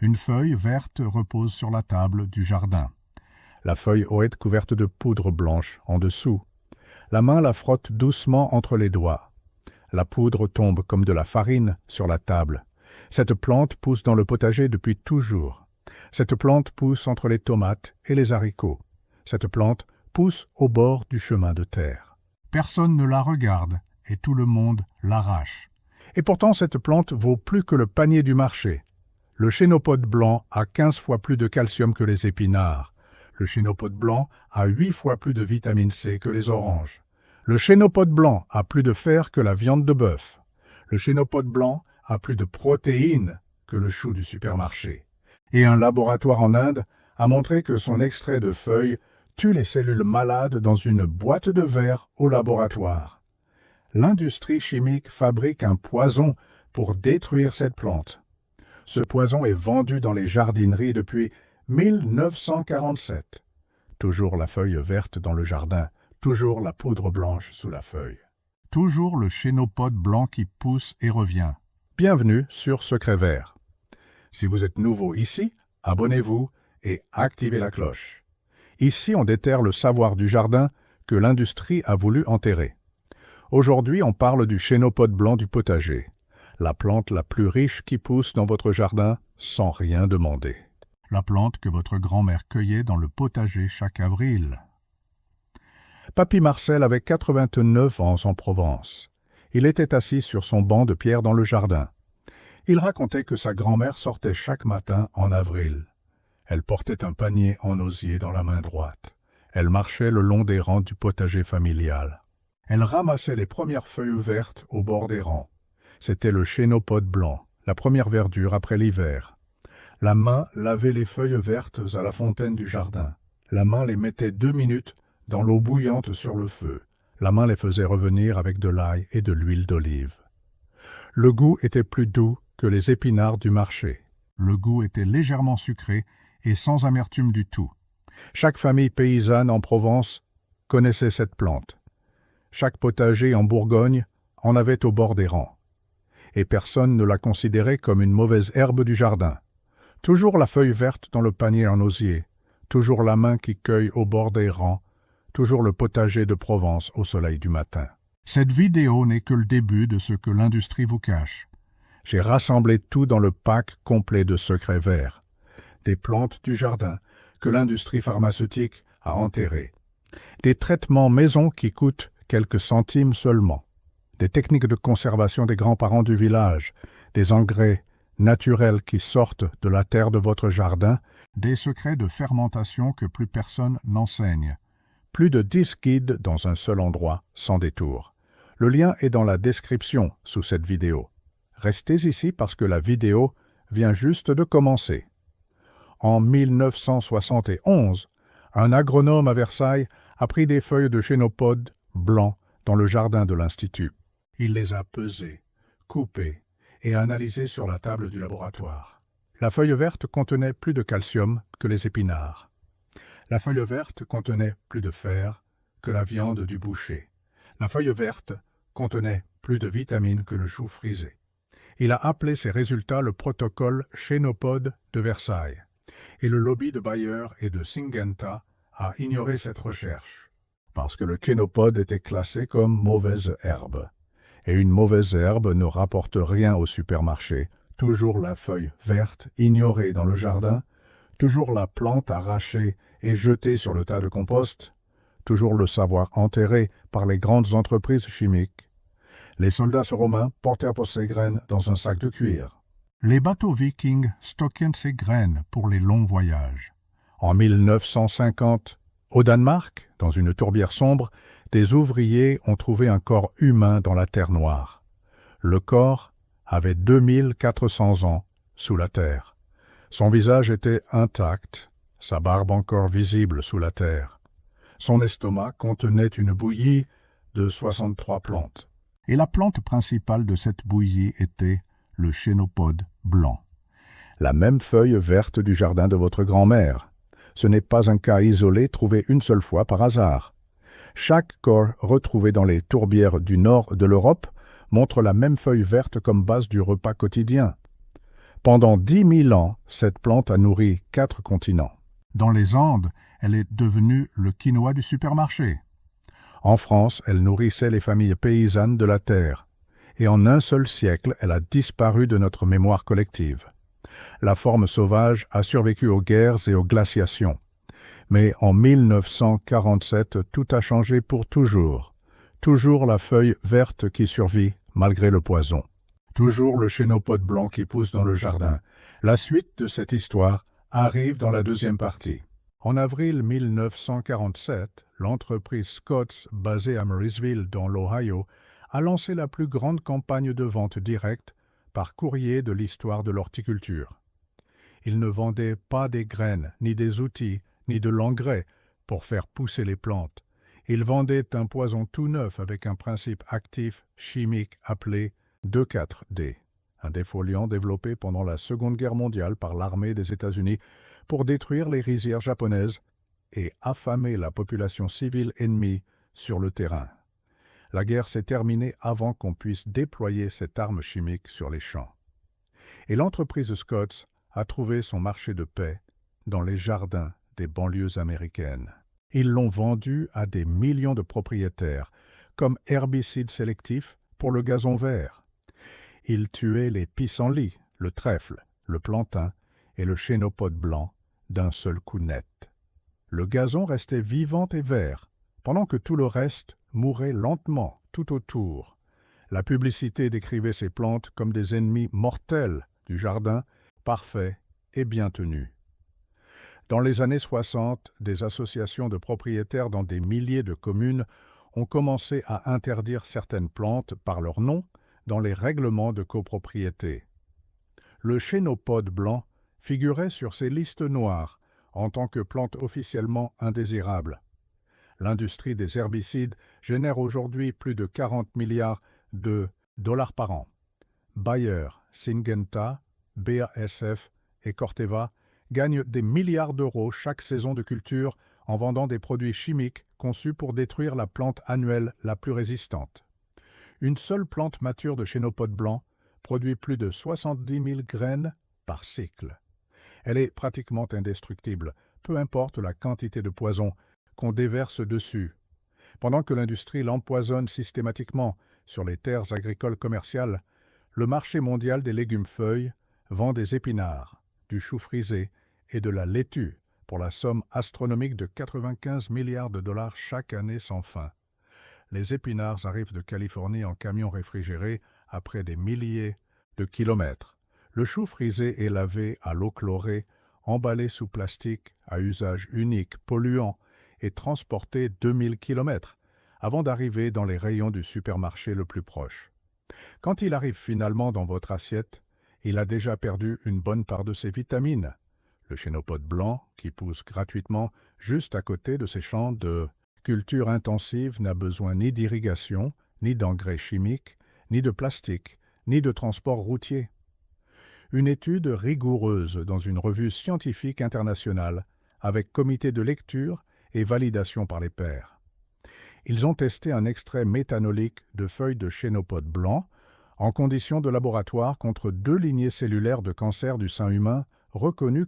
Une feuille verte repose sur la table du jardin. La feuille est couverte de poudre blanche en dessous. La main la frotte doucement entre les doigts. La poudre tombe comme de la farine sur la table. Cette plante pousse dans le potager depuis toujours. Cette plante pousse entre les tomates et les haricots. Cette plante pousse au bord du chemin de terre. Personne ne la regarde et tout le monde l'arrache. Et pourtant cette plante vaut plus que le panier du marché. Le chénopode blanc a 15 fois plus de calcium que les épinards. Le chénopode blanc a 8 fois plus de vitamine C que les oranges. Le chénopode blanc a plus de fer que la viande de bœuf. Le chénopode blanc a plus de protéines que le chou du supermarché. Et un laboratoire en Inde a montré que son extrait de feuilles tue les cellules malades dans une boîte de verre au laboratoire. L'industrie chimique fabrique un poison pour détruire cette plante. Ce poison est vendu dans les jardineries depuis 1947. Toujours la feuille verte dans le jardin, toujours la poudre blanche sous la feuille. Toujours le chénopode blanc qui pousse et revient. Bienvenue sur Secret Vert. Si vous êtes nouveau ici, abonnez-vous et activez la cloche. Ici, on déterre le savoir du jardin que l'industrie a voulu enterrer. Aujourd'hui, on parle du chénopode blanc du potager, la plante la plus riche qui pousse dans votre jardin sans rien demander. La plante que votre grand-mère cueillait dans le potager chaque avril. Papy Marcel avait 89 ans en Provence. Il était assis sur son banc de pierre dans le jardin. Il racontait que sa grand-mère sortait chaque matin en avril. Elle portait un panier en osier dans la main droite. Elle marchait le long des rangs du potager familial. Elle ramassait les premières feuilles vertes au bord des rangs. C'était le chénopode blanc, la première verdure après l'hiver. La main lavait les feuilles vertes à la fontaine du jardin. La main les mettait 2 minutes dans l'eau bouillante sur le feu. La main les faisait revenir avec de l'ail et de l'huile d'olive. Le goût était plus doux que les épinards du marché. Le goût était légèrement sucré et sans amertume du tout. Chaque famille paysanne en Provence connaissait cette plante. Chaque potager en Bourgogne en avait au bord des rangs. Et personne ne la considérait comme une mauvaise herbe du jardin. Toujours la feuille verte dans le panier en osier, toujours la main qui cueille au bord des rangs, toujours le potager de Provence au soleil du matin. Cette vidéo n'est que le début de ce que l'industrie vous cache. J'ai rassemblé tout dans le pack complet de Secret Vert. Des plantes du jardin que l'industrie pharmaceutique a enterrées. Des traitements maison qui coûtent quelques centimes seulement. Des techniques de conservation des grands-parents du village. Des engrais naturels qui sortent de la terre de votre jardin. Des secrets de fermentation que plus personne n'enseigne. Plus de 10 guides dans un seul endroit, sans détour. Le lien est dans la description sous cette vidéo. Restez ici parce que la vidéo vient juste de commencer. En 1971, un agronome à Versailles a pris des feuilles de chénopode blanc dans le jardin de l'Institut. Il les a pesées, coupées et analysées sur la table du laboratoire. La feuille verte contenait plus de calcium que les épinards. La feuille verte contenait plus de fer que la viande du boucher. La feuille verte contenait plus de vitamines que le chou frisé. Il a appelé ces résultats le protocole Chénopode de Versailles. Et le lobby de Bayer et de Syngenta a ignoré cette recherche, parce que le chénopode était classé comme mauvaise herbe. Et une mauvaise herbe ne rapporte rien au supermarché. Toujours la feuille verte ignorée dans le jardin, toujours la plante arrachée et jetée sur le tas de compost, toujours le savoir enterré par les grandes entreprises chimiques. Les soldats romains portèrent ces graines dans un sac de cuir. Les bateaux vikings stockaient ces graines pour les longs voyages. En 1950, au Danemark, dans une tourbière sombre, des ouvriers ont trouvé un corps humain dans la terre noire. Le corps avait 2400 ans sous la terre. Son visage était intact, sa barbe encore visible sous la terre. Son estomac contenait une bouillie de 63 plantes. Et la plante principale de cette bouillie était le chénopode blanc. La même feuille verte du jardin de votre grand-mère. Ce n'est pas un cas isolé trouvé une seule fois par hasard. Chaque corps retrouvé dans les tourbières du nord de l'Europe montre la même feuille verte comme base du repas quotidien. Pendant 10 000 ans, cette plante a nourri 4 continents. Dans les Andes, elle est devenue le quinoa du supermarché. En France, elle nourrissait les familles paysannes de la terre. Et en un seul siècle, elle a disparu de notre mémoire collective. La forme sauvage a survécu aux guerres et aux glaciations. Mais en 1947, tout a changé pour toujours. Toujours la feuille verte qui survit, malgré le poison. Toujours le chénopode blanc qui pousse dans le jardin. La suite de cette histoire arrive dans la deuxième partie. En avril 1947, l'entreprise Scotts, basée à Marysville, dans l'Ohio, a lancé la plus grande campagne de vente directe par courrier de l'histoire de l'horticulture. Ils ne vendaient pas des graines, ni des outils, ni de l'engrais pour faire pousser les plantes. Ils vendaient un poison tout neuf avec un principe actif chimique appelé 2,4-D, un défoliant développé pendant la Seconde Guerre mondiale par l'armée des États-Unis pour détruire les rizières japonaises et affamer la population civile ennemie sur le terrain. La guerre s'est terminée avant qu'on puisse déployer cette arme chimique sur les champs. Et l'entreprise Scotts a trouvé son marché de paix dans les jardins des banlieues américaines. Ils l'ont vendu à des millions de propriétaires, comme herbicide sélectif pour le gazon vert. Ils tuaient les pissenlits, le trèfle, le plantain et le chénopode blanc d'un seul coup net. Le gazon restait vivant et vert, pendant que tout le reste mourait lentement tout autour. La publicité décrivait ces plantes comme des ennemis mortels du jardin, parfaits et bien tenus. Dans les années 60, des associations de propriétaires dans des milliers de communes ont commencé à interdire certaines plantes par leur nom dans les règlements de copropriété. Le chénopode blanc figurait sur ces listes noires en tant que plante officiellement indésirable. L'industrie des herbicides génère aujourd'hui plus de 40 milliards de dollars par an. Bayer, Syngenta, BASF et Corteva gagnent des milliards d'euros chaque saison de culture en vendant des produits chimiques conçus pour détruire la plante annuelle la plus résistante. Une seule plante mature de chénopode blanc produit plus de 70 000 graines par cycle. Elle est pratiquement indestructible, peu importe la quantité de poison qu'on déverse dessus. Pendant que l'industrie l'empoisonne systématiquement sur les terres agricoles commerciales, le marché mondial des légumes-feuilles vend des épinards, du chou frisé et de la laitue pour la somme astronomique de 95 milliards de dollars chaque année sans fin. Les épinards arrivent de Californie en camion réfrigéré après des milliers de kilomètres. Le chou frisé est lavé à l'eau chlorée, emballé sous plastique à usage unique, polluant, et transporté 2000 kilomètres avant d'arriver dans les rayons du supermarché le plus proche. Quand il arrive finalement dans votre assiette, il a déjà perdu une bonne part de ses vitamines. Le chénopode blanc, qui pousse gratuitement juste à côté de ces champs de culture intensive, n'a besoin ni d'irrigation, ni d'engrais chimiques, ni de plastique, ni de transport routier. Une étude rigoureuse dans une revue scientifique internationale, avec comité de lecture et validation par les pairs. Ils ont testé un extrait méthanolique de feuilles de chénopode blanc en conditions de laboratoire contre 2 lignées cellulaires de cancer du sein humain reconnues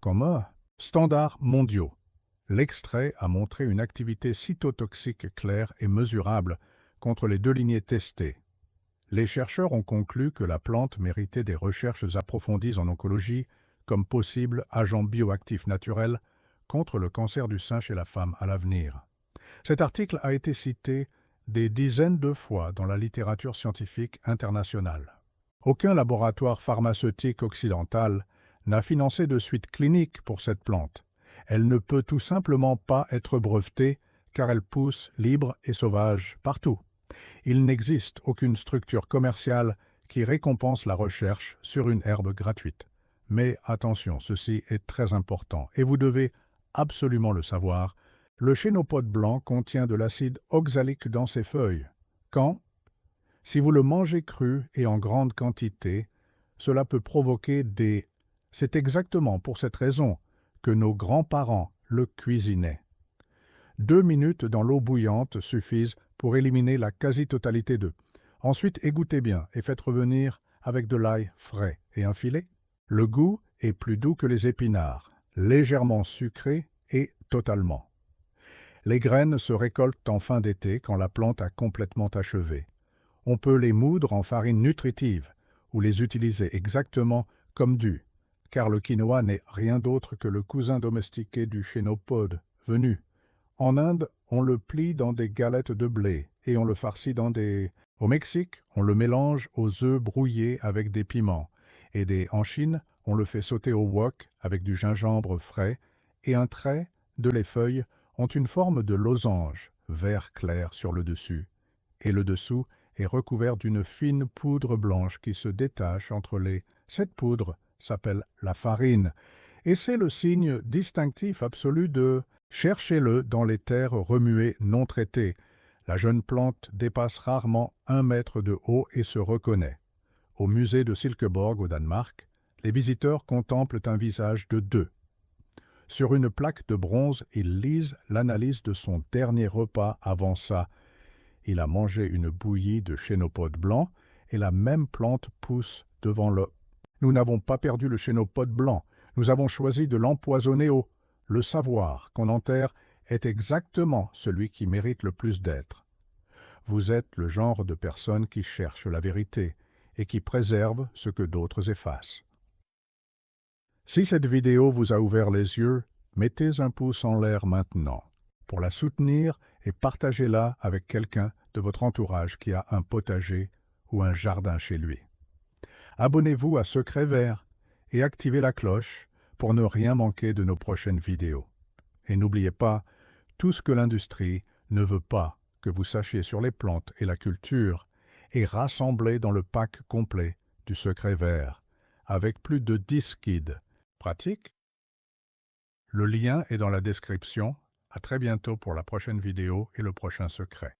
comme standards mondiaux. L'extrait a montré une activité cytotoxique claire et mesurable contre les 2 lignées testées. Les chercheurs ont conclu que la plante méritait des recherches approfondies en oncologie comme possible agent bioactif naturel contre le cancer du sein chez la femme à l'avenir. Cet article a été cité des dizaines de fois dans la littérature scientifique internationale. Aucun laboratoire pharmaceutique occidental n'a financé de suite clinique pour cette plante. Elle ne peut tout simplement pas être brevetée car elle pousse libre et sauvage partout. Il n'existe aucune structure commerciale qui récompense la recherche sur une herbe gratuite. Mais attention, ceci est très important et vous devez absolument le savoir, le chénopode blanc contient de l'acide oxalique dans ses feuilles. Quand? Si vous le mangez cru et en grande quantité, cela peut provoquer des... C'est exactement pour cette raison que nos grands-parents le cuisinaient. 2 minutes dans l'eau bouillante suffisent pour éliminer la quasi-totalité d'eux. Ensuite, égouttez bien et faites revenir avec de l'ail frais et un filet. Le goût est plus doux que les épinards, légèrement sucré et totalement. Les graines se récoltent en fin d'été quand la plante a complètement achevé. On peut les moudre en farine nutritive ou les utiliser exactement comme dû, car le quinoa n'est rien d'autre que le cousin domestiqué du chénopode venu. En Inde, on le plie dans des galettes de blé et on le farcit dans des... Au Mexique, on le mélange aux œufs brouillés avec des piments. En Chine, on le fait sauter au wok avec du gingembre frais et un trait de les feuilles ont une forme de losange, vert clair sur le dessus. Et le dessous est recouvert d'une fine poudre blanche qui se détache entre les... Cette poudre s'appelle la farine et c'est le signe distinctif absolu de... Cherchez-le dans les terres remuées non traitées. La jeune plante dépasse rarement 1 mètre de haut et se reconnaît. Au musée de Silkeborg au Danemark, les visiteurs contemplent un visage de 2. Sur une plaque de bronze, ils lisent l'analyse de son dernier repas avant ça. Il a mangé une bouillie de chénopode blanc et la même plante pousse devant le... Nous n'avons pas perdu le chénopode blanc, nous avons choisi de l'empoisonner au... Le savoir qu'on enterre est exactement celui qui mérite le plus d'être. Vous êtes le genre de personne qui cherche la vérité et qui préserve ce que d'autres effacent. Si cette vidéo vous a ouvert les yeux, mettez un pouce en l'air maintenant pour la soutenir et partagez-la avec quelqu'un de votre entourage qui a un potager ou un jardin chez lui. Abonnez-vous à Secret Vert et activez la cloche pour ne rien manquer de nos prochaines vidéos. Et n'oubliez pas, tout ce que l'industrie ne veut pas que vous sachiez sur les plantes et la culture est rassemblé dans le pack complet du Secret Vert, avec plus de 10 guides. Pratique? Le lien est dans la description. À très bientôt pour la prochaine vidéo et le prochain secret.